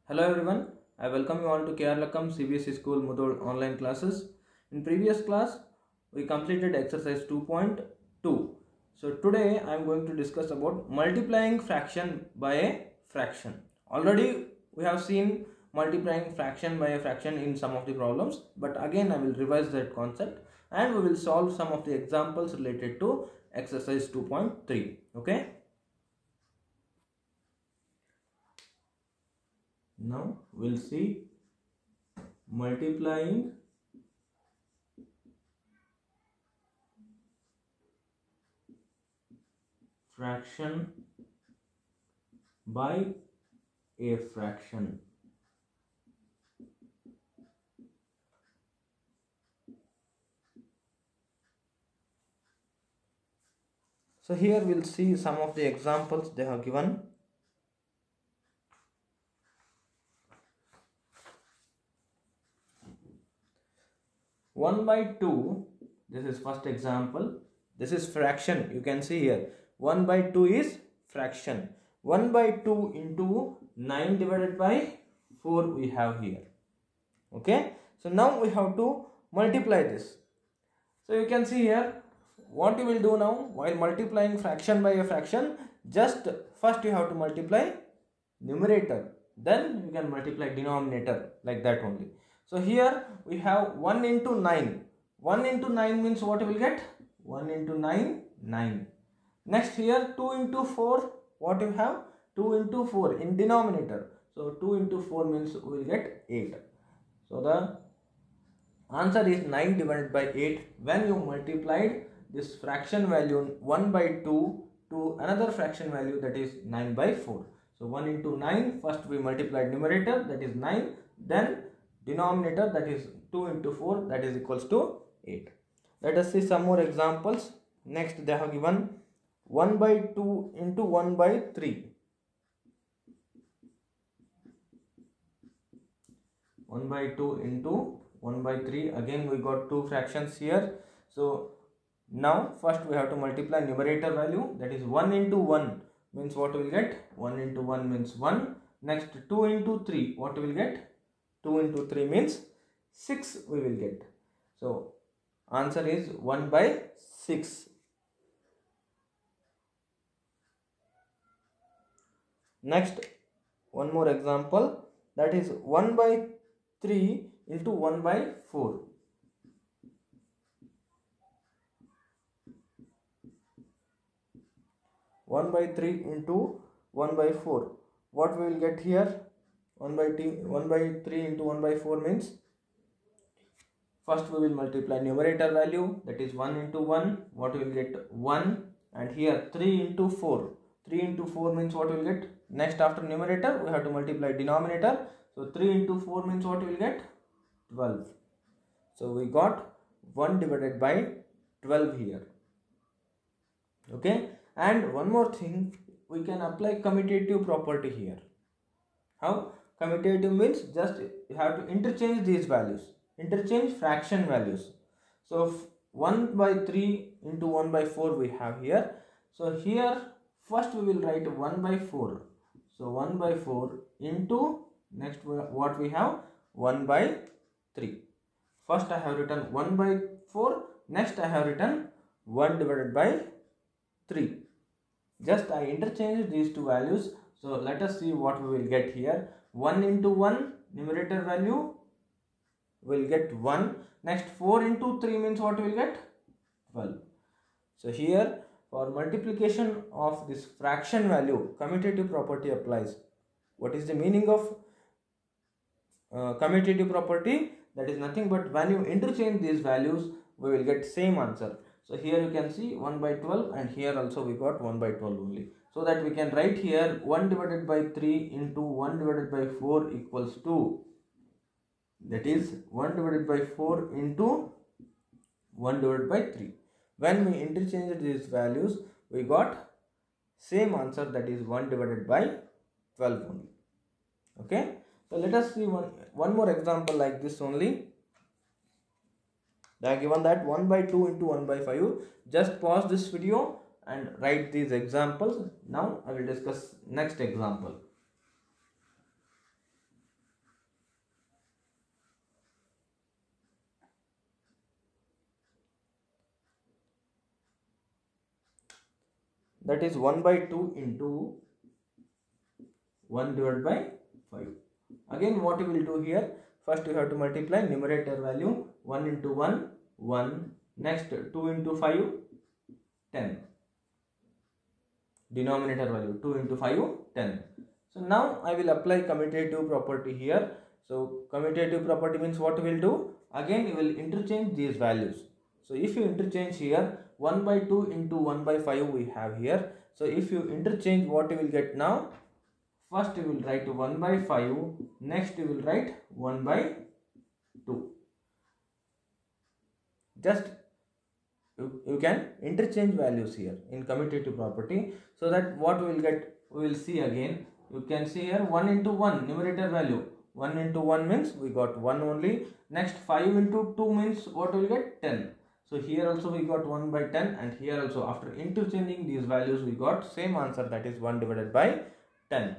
Hello everyone, I welcome you all to Keralakam CBSE School Mudod online classes. In previous class, we completed exercise 2.2. So today I am going to discuss about multiplying fraction by a fraction. Already we have seen multiplying fraction by a fraction in some of the problems, but again I will revise that concept and we will solve some of the examples related to exercise 2.3. Okay. Now we'll see multiplying fraction by a fraction. So here we'll see some of the examples they have given. One by 2, this is first example. This is fraction, you can see here. 1 by 2 is fraction. 1 by 2 into 9 divided by 4 we have here. Okay, so now we have to multiply this. So you can see here what you will do now while multiplying fraction by a fraction. Just first you have to multiply numerator, then you can multiply denominator, like that only. So here we have 1 into 9. 1 into 9 means what you will get? 1 into 9, 9. Next here 2 into 4, what you have? 2 into 4 in denominator. So 2 into 4 means we will get 8. So the answer is 9 divided by 8 when you multiplied this fraction value 1 by 2 to another fraction value, that is 9 by 4. So 1 into 9, first we multiplied numerator, that is 9, then denominator, that is 2 into 4, that is equals to 8. Let us see some more examples. Next they have given 1 by 2 into 1 by 3. 1 by 2 into 1 by 3. Again we got two fractions here. So now first we have to multiply numerator value, that is 1 into 1 means what we will get? 1 into 1 means 1. Next 2 into 3, what we will get? 2 into 3 means 6 we will get. So answer is 1 by 6. Next one more example, that is 1 by 3 into 1 by 4. 1 by 3 into 1 by 4. What we will get here? 1 by 3 into 1 by 4 means first we will multiply numerator value, that is 1 into 1, what we will get? 1, and here 3 into 4. 3 into 4 means what we will get? Next after numerator we have to multiply denominator. So 3 into 4 means what we will get? 12. So we got 1 divided by 12 here. Okay, and one more thing, we can apply commutative property here. How? Commutative means just you have to interchange these values, interchange fraction values. So 1 by 3 into 1 by 4 we have here. So here first we will write 1 by 4. So 1 by 4 into, next what we have? 1 by 3. First I have written 1 by 4, next I have written 1 divided by 3. Just I interchange these two values. So let us see what we will get here. 1 into 1 numerator value will get 1. Next 4 into 3 means what we will get? 12. So here for multiplication of this fraction value, commutative property applies. What is the meaning of commutative property? That is nothing but when you interchange these values we will get same answer. So here you can see 1 by 12 and here also we got 1 by 12 only. So that we can write here 1 divided by 3 into 1 divided by 4 equals to, that is 1 divided by 4 into 1 divided by 3. When we interchange these values we got same answer, that is 1 divided by 12 only. Okay. So let us see one more example like this only. They are given that 1 by 2 into 1 by 5. Just pause this video and write these examples. Now I will discuss next example. that is 1 by 2 into 1 divided by 5. Again what you will do here, first you have to multiply numerator value 1 into 1, 1, next 2 into 5, 10. Denominator value 2 into 5, 10. So now I will apply commutative property here. So commutative property means what we will do? Again you will interchange these values. So if you interchange here 1 by 2 into 1 by 5 we have here. So if you interchange, what you will get now? First you will write 1 by 5, next you will write 1 by 2. Just you can interchange values here in commutative property, so that what we will get, we will see again. You can see here 1 into 1 numerator value, 1 into 1 means we got 1 only. Next 5 into 2 means what we will get? 10. So here also we got 1 by 10, and here also after interchanging these values we got same answer, that is 1 divided by 10.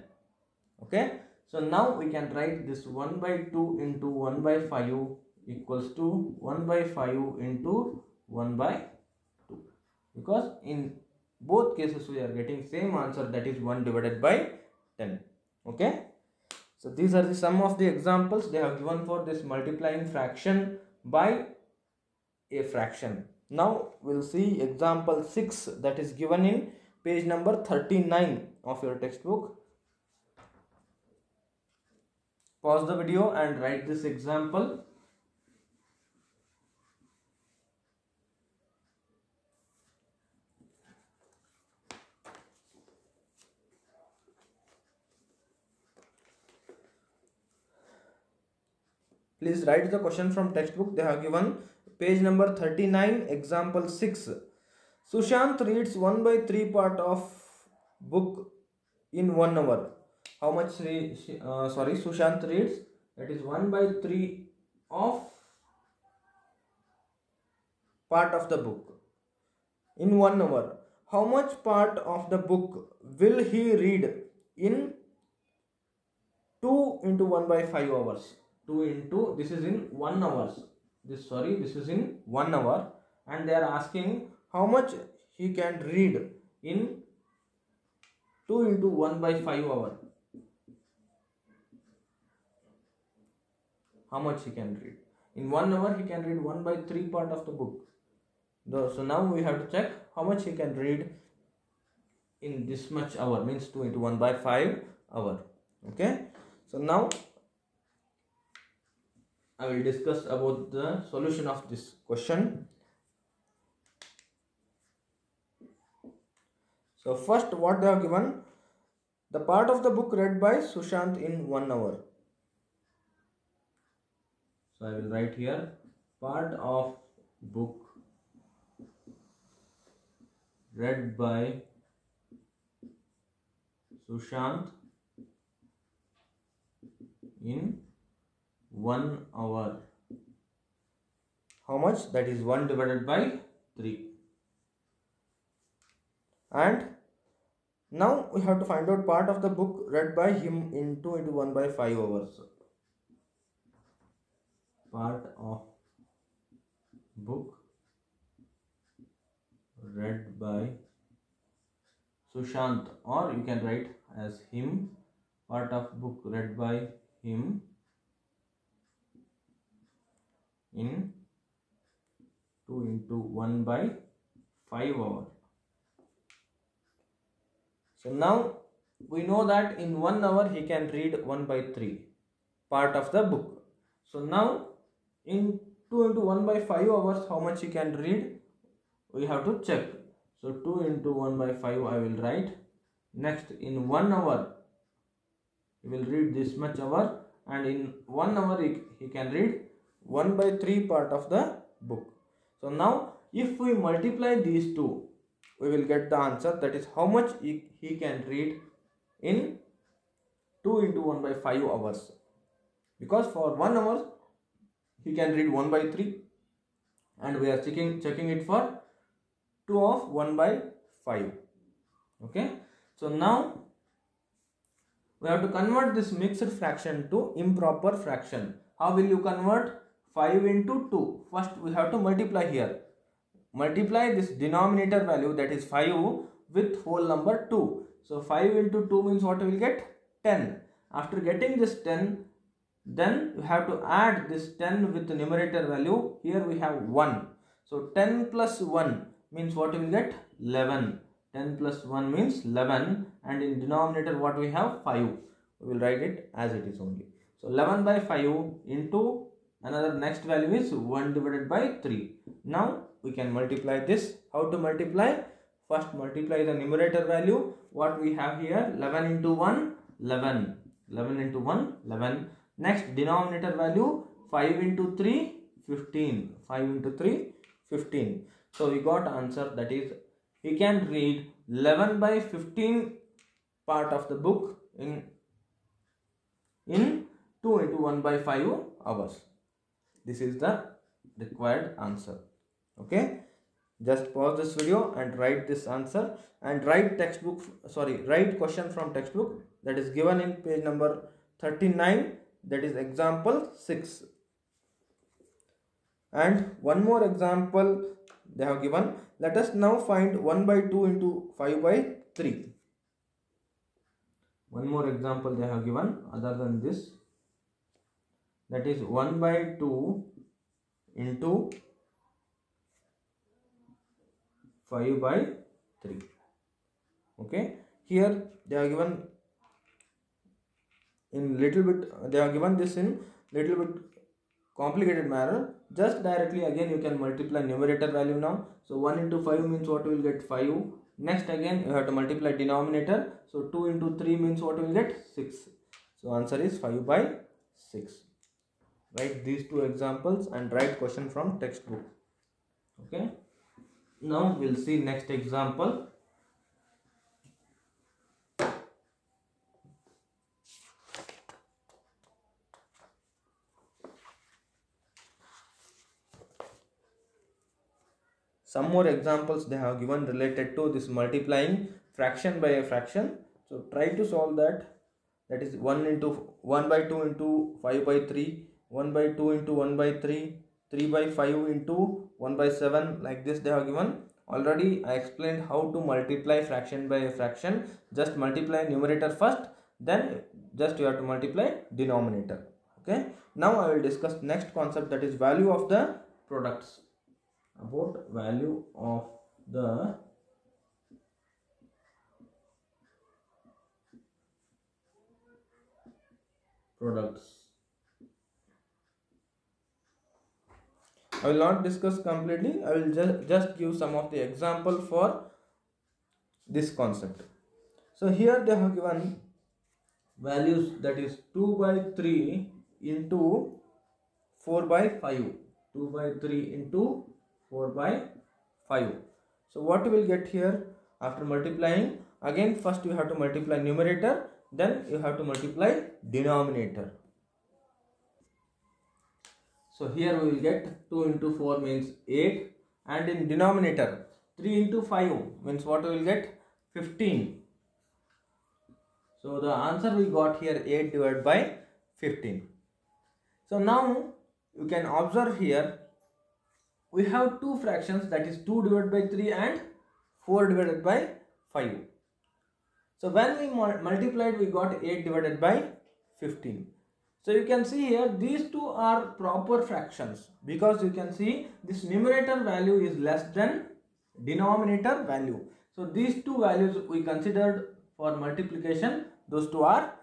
Okay, so now we can write this 1 by 2 into 1 by 5 equals to 1 by 5 into 1 by 2, because in both cases we are getting same answer, that is 1 divided by 10. Okay, so these are the some of the examples they have given for this multiplying fraction by a fraction. Now we'll see example 6 that is given in page number 39 of your textbook. Pause the video and write this example. Please write the question from textbook. They have given page number 39, example 6. Sushant reads 1 by 3 part of book in 1 hour. How much Sushant reads? That is 1 by 3 of part of the book in 1 hour. How much part of the book will he read in 2 into 1 by 5 hours? 2 into, this is in 1 hour. This is in 1 hour, and they are asking how much he can read in 2 into 1 by 5 hour. How much he can read? In 1 hour he can read 1 by 3 part of the book. So now we have to check how much he can read in this much hour, means 2 into 1 by 5 hour. Okay, so now I will discuss about the solution of this question. So first, what they have given, the part of the book read by Sushant in 1 hour. So I will write here part of book read by Sushant in 1 hour. How much? That is 1 divided by 3. And now we have to find out part of the book read by him in 2 into 1 by 5 hours. Part of book read by Sushant, or you can write as him. Part of book read by him in 2 into 1 by 5 hour. So now we know that in 1 hour he can read 1 by 3 part of the book. So now in 2 into 1 by 5 hours how much he can read, we have to check. So 2 into 1 by 5 I will write. Next, in 1 hour he will read this much hour, and in 1 hour he can read 1 by 3 part of the book. So now if we multiply these two, we will get the answer, that is how much he can read in 2 into 1 by 5 hours. Because for 1 hour he can read 1 by 3, and we are checking it for 2 of 1 by 5. Okay, so now we have to convert this mixed fraction to improper fraction. How will you convert? 5 into 2. First we have to multiply here. Multiply this denominator value, that is 5, with whole number 2. So 5 into 2 means what we will get? 10. After getting this 10, then you have to add this 10 with the numerator value. Here we have 1. So 10 plus 1 means what we will get? 11. 10 plus 1 means 11, and in denominator what we have? 5. We will write it as it is only. So 11 by 5 into another next value is 1 divided by 3. Now we can multiply this. How to multiply? First multiply the numerator value. What we have here? 11 into 1, 11. 11 into 1, 11. Next denominator value 5 into 3, 15. 5 into 3, 15. So we got answer, that is we can read 11 by 15 part of the book in 2 into 1 by 5 hours. This is the required answer. Okay, just pause this video and write this answer, and write write question from textbook that is given in page number 39, that is example 6. And one more example they have given. Let us now find 1 by 2 into 5 by 3. One more example they have given other than this, that is 1 by 2 into 5 by 3. Okay, here they are given in little bit, they are given this in little bit complicated manner. Just directly again you can multiply numerator value now. So 1 into 5 means what we will get? 5. Next again you have to multiply denominator. So 2 into 3 means what we will get? 6. So answer is 5 by 6. Write these two examples and write question from textbook. Okay. Now we'll see next example. Some more examples they have given related to this multiplying fraction by a fraction. So try to solve that. That is 1 by 2 into 5 by 3, 1 by 2 into 1 by 3, 3 by 5 into 1 by 7. Like this they have given. Already I explained how to multiply fraction by a fraction. Just multiply numerator first, then just you have to multiply denominator. Okay. Now I will discuss next concept, that is value of the products. About value of the products. I will not discuss completely. I will just give some of the example for this concept. So here they have given values, that is 2 by 3 into 4 by 5. 2 by 3 into 4 by 5. So what you will get here after multiplying? Again first you have to multiply numerator, then you have to multiply denominator. So here we will get 2 into 4 means 8, and in denominator 3 into 5 means what we will get? 15. So the answer we got here 8 divided by 15. So now you can observe here we have two fractions, that is 2 divided by 3 and 4 divided by 5. So when we multiplied, we got 8 divided by 15. So you can see here these two are proper fractions, because you can see this numerator value is less than denominator value. So these two values we considered for multiplication, those two are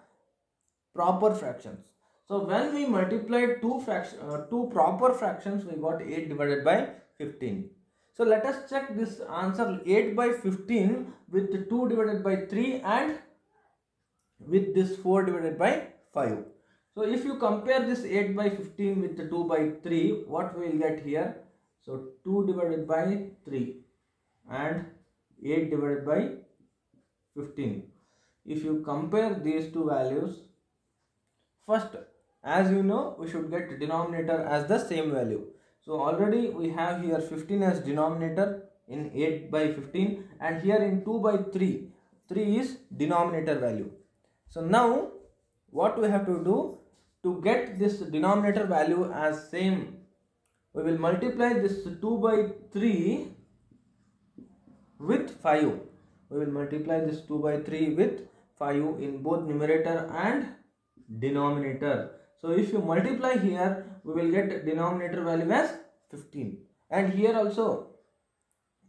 proper fractions. So when we multiplied two proper fractions, we got 8 divided by 15. So let us check this answer 8 by 15 with 2 divided by 3 and with this 4 divided by 5. So if you compare this 8 by 15 with the 2 by 3, what we will get here? So 2 divided by 3 and 8 divided by 15. If you compare these two values, first, as you know, we should get denominator as the same value. So already we have here 15 as denominator in 8 by 15, and here in 2 by 3, 3 is denominator value. So now what we have to do to get this denominator value as same, we will multiply this 2 by 3 with 5. we will multiply this 2 by 3 with 5 in both numerator and denominator. So if you multiply here, we will get denominator value as 15, and here also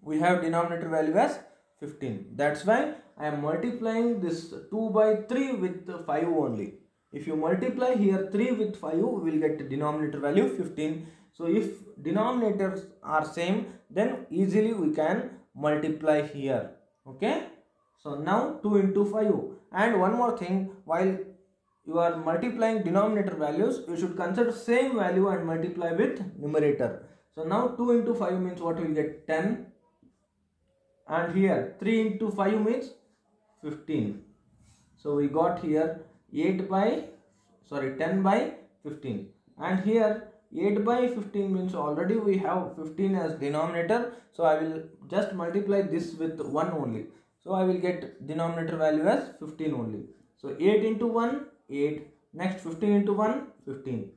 we have denominator value as 15. That's why I am multiplying this 2 by 3 with 5 only. If you multiply here 3 with 5, we will get the denominator value 15. So if denominators are same, then easily we can multiply here. Okay. So now 2 into 5. And one more thing, while you are multiplying denominator values, you should consider same value and multiply with numerator. So now 2 into 5 means what we will get? 10. And here 3 into 5 means 15. So we got here 10 by 15, and here 8 by 15 means already we have 15 as denominator. So I will just multiply this with 1 only. So I will get denominator value as 15 only. So 8 into 1, 8. Next 15 into 1, 15.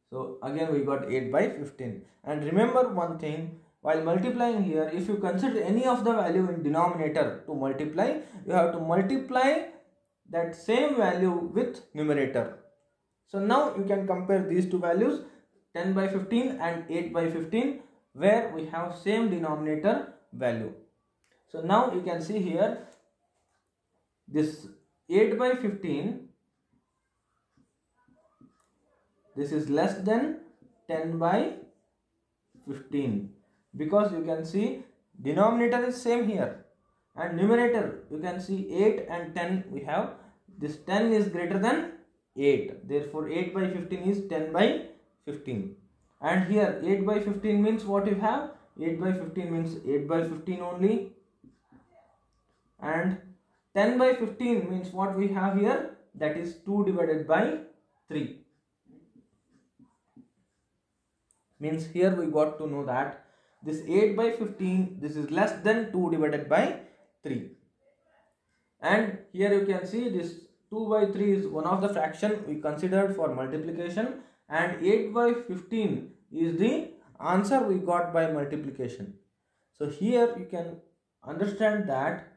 So again we got 8 by 15. And remember one thing, while multiplying here, if you consider any of the value in denominator to multiply, you have to multiply that same value with numerator. So now you can compare these two values, 10 by 15 and 8 by 15, where we have same denominator value. So now you can see here, this 8 by 15, this is less than 10 by 15. Because you can see denominator is same here, and numerator you can see 8 and 10 we have. This 10 is greater than 8, therefore 8 by 15 is 10 by 15. And here 8 by 15 means what you have? 8 by 15 means 8 by 15 only. And 10 by 15 means what we have here? That is 2 divided by 3. Means here we got to know that this 8 by 15, this is less than 2 divided by 3. And here you can see this 2 by 3 is one of the fraction we considered for multiplication, and 8 by 15 is the answer we got by multiplication. So here you can understand that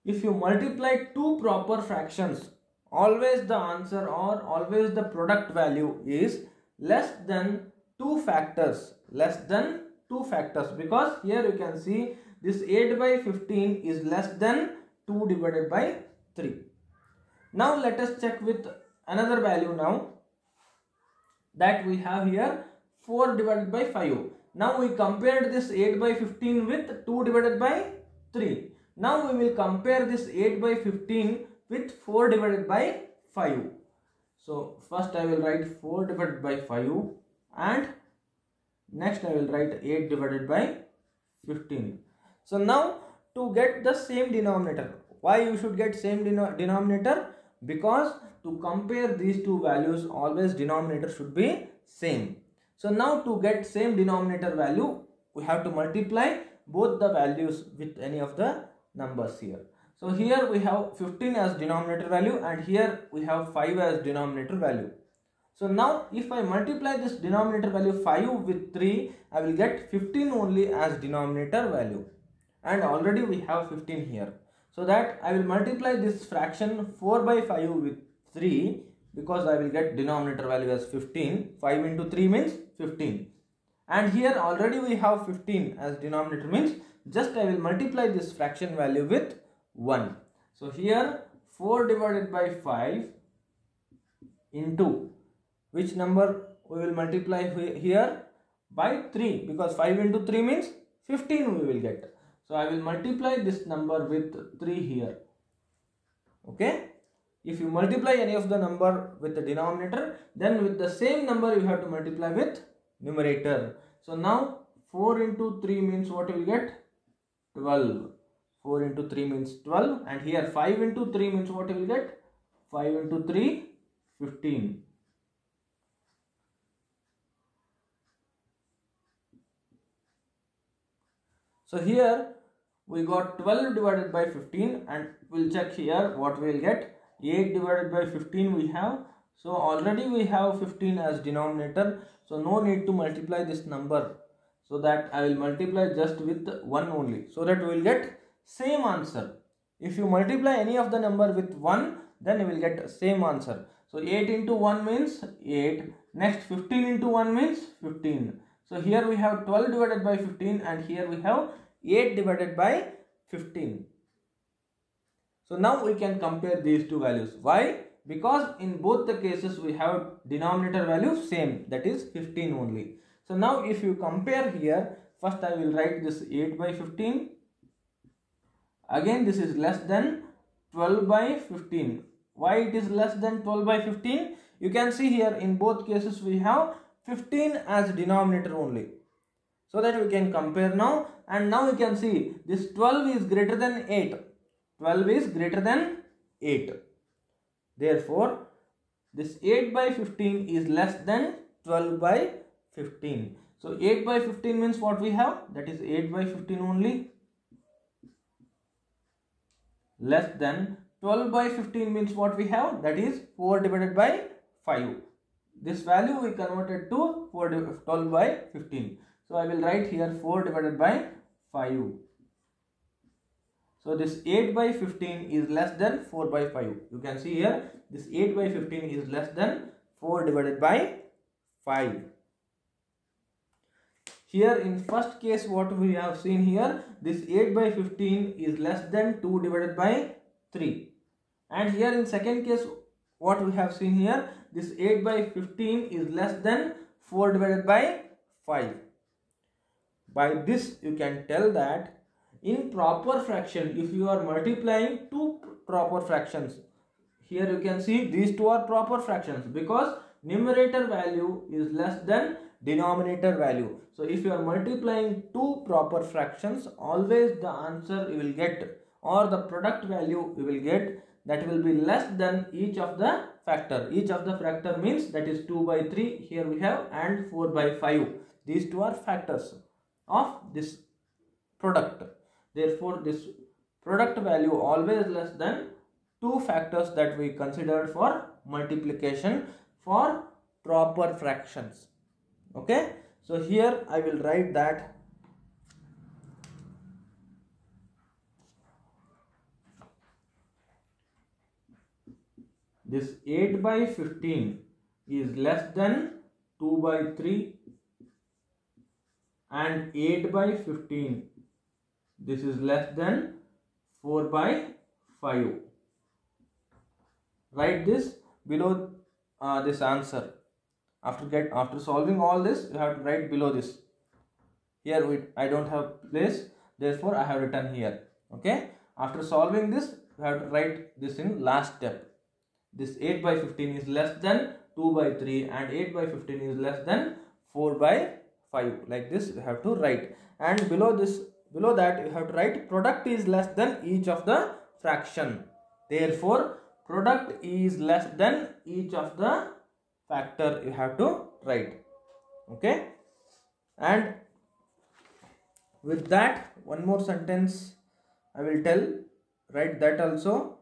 if you multiply two proper fractions, always the answer or always the product value is less than 2 factors, because here you can see this 8 by 15 is less than 2 divided by 3. Now let us check with another value now, that we have here 4 divided by 5. Now we compared this 8 by 15 with 2 divided by 3. Now we will compare this 8 by 15 with 4 divided by 5. So first I will write 4 divided by 5, and next I will write 8 divided by 15. So now to get the same denominator, why you should get same denominator? Because to compare these two values, always denominator should be same. So now to get same denominator value, we have to multiply both the values with any of the numbers here. So here we have 15 as denominator value, and here we have 5 as denominator value. So now if I multiply this denominator value 5 with 3, I will get 15 only as denominator value, and already we have 15 here. So that I will multiply this fraction 4 by 5 with 3, because I will get denominator value as 15. 5 into 3 means 15. And here already we have 15 as denominator, means just I will multiply this fraction value with 1. So here 4 divided by 5 into which number we will multiply here? By 3, because 5 into 3 means 15 we will get. So I will multiply this number with 3 here. Okay. If you multiply any of the number with the denominator, then with the same number you have to multiply with numerator. So now 4 into 3 means what you will get? 12. 4 into 3 means 12, and here 5 into 3 means what you will get? 5 into 3, 15. So here we got 12 divided by 15, and we'll check here what we will get. 8 divided by 15 we have. So already we have 15 as denominator. So no need to multiply this number. So that I will multiply just with 1 only. So that we will get same answer. If you multiply any of the number with 1, then you will get same answer. So 8 into 1 means 8. Next 15 into 1 means 15. So here we have 12 divided by 15 and here we have 8 divided by 15. So now we can compare these two values. Why? Because in both the cases we have denominator value same, that is 15 only. So now if you compare here, first I will write this 8 by 15. Again this is less than 12 by 15. Why it is less than 12 by 15? You can see here in both cases we have 15 as denominator only. So that we can compare now, and now you can see this 12 is greater than 8. 12 is greater than 8. Therefore, this 8 by 15 is less than 12 by 15. So 8 by 15 means what we have? That is 8 by 15 only. Less than 12 by 15 means what we have? That is 4 divided by 5. This value we converted to 12 by 15. So I will write here 4 divided by 5. So this 8 by 15 is less than 4 by 5. You can see here this 8 by 15 is less than 4 divided by 5. Here in first case what we have seen here, this 8 by 15 is less than 2 divided by 3. And here in second case what we have seen here, this 8 by 15 is less than 4 divided by 5. By this you can tell that in proper fraction, if you are multiplying two proper fractions, here you can see these two are proper fractions because numerator value is less than denominator value. So if you are multiplying two proper fractions, always the answer you will get, or the product value you will get, that will be less than each of the factor. Each of the factor means that is 2 by 3 here we have, and 4 by 5. These two are factors of this product. Therefore this product value always less than two factors that we considered for multiplication for proper fractions. Okay, so here I will write that this 8 by 15 is less than 2 by 3 and 8 by 15 this is less than 4 by 5. Write this below this answer. After solving all this, you have to write below this. Here I don't have place, therefore I have written here. Okay. After solving this, you have to write this in last step. This 8 by 15 is less than 2 by 3 and 8 by 15 is less than 4 by 5. Like this you have to write. And below that you have to write product is less than each of the fraction. Therefore, product is less than each of the factor you have to write. Okay. And with that, one more sentence I will tell. Write that also.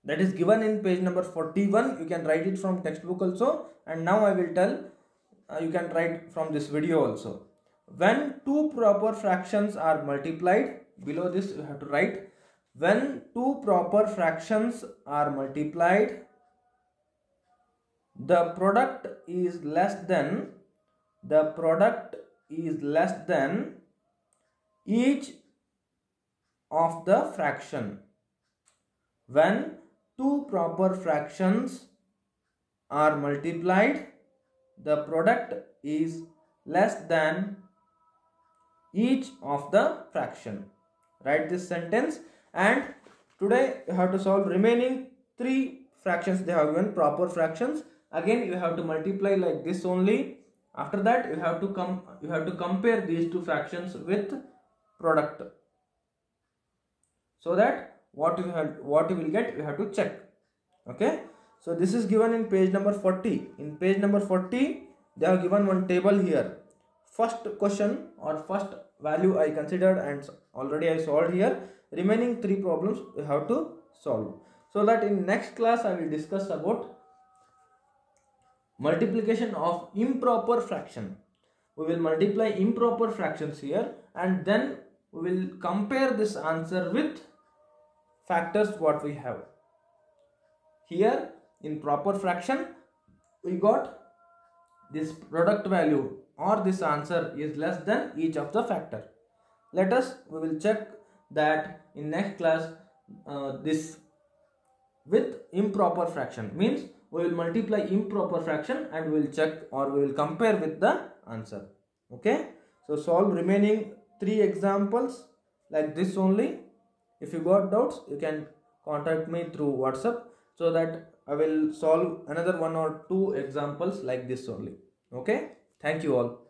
That is given in page number 41. You can write it from textbook also. And now I will tell, you can write from this video also. When two proper fractions are multiplied, below this you have to write, when two proper fractions are multiplied, the product is less than each of the fraction. When two proper fractions are multiplied, the product is less than each of the fraction. Write this sentence. And today you have to solve remaining three fractions. They have given proper fractions. Again you have to multiply like this only. After that you have to compare these two fractions with product, so that what you will get, you have to check. Okay, so this is given in page number 40. In page number 40 they have given one table here. First question or first value I considered and already I solved here. Remaining three problems you have to solve. So that in next class I will discuss about multiplication of improper fraction. we will multiply improper fractions here, and then we will compare this answer with factors what we have. Here in proper fraction we got this product value or this answer is less than each of the factor. We will check that in next class. This with improper fraction means we will multiply improper fraction and we will check or we will compare with the answer. Okay, so solve remaining 3 examples like this only. If you got doubts, you can contact me through WhatsApp, so that I will solve another 1 or 2 examples like this only. Okay, thank you all.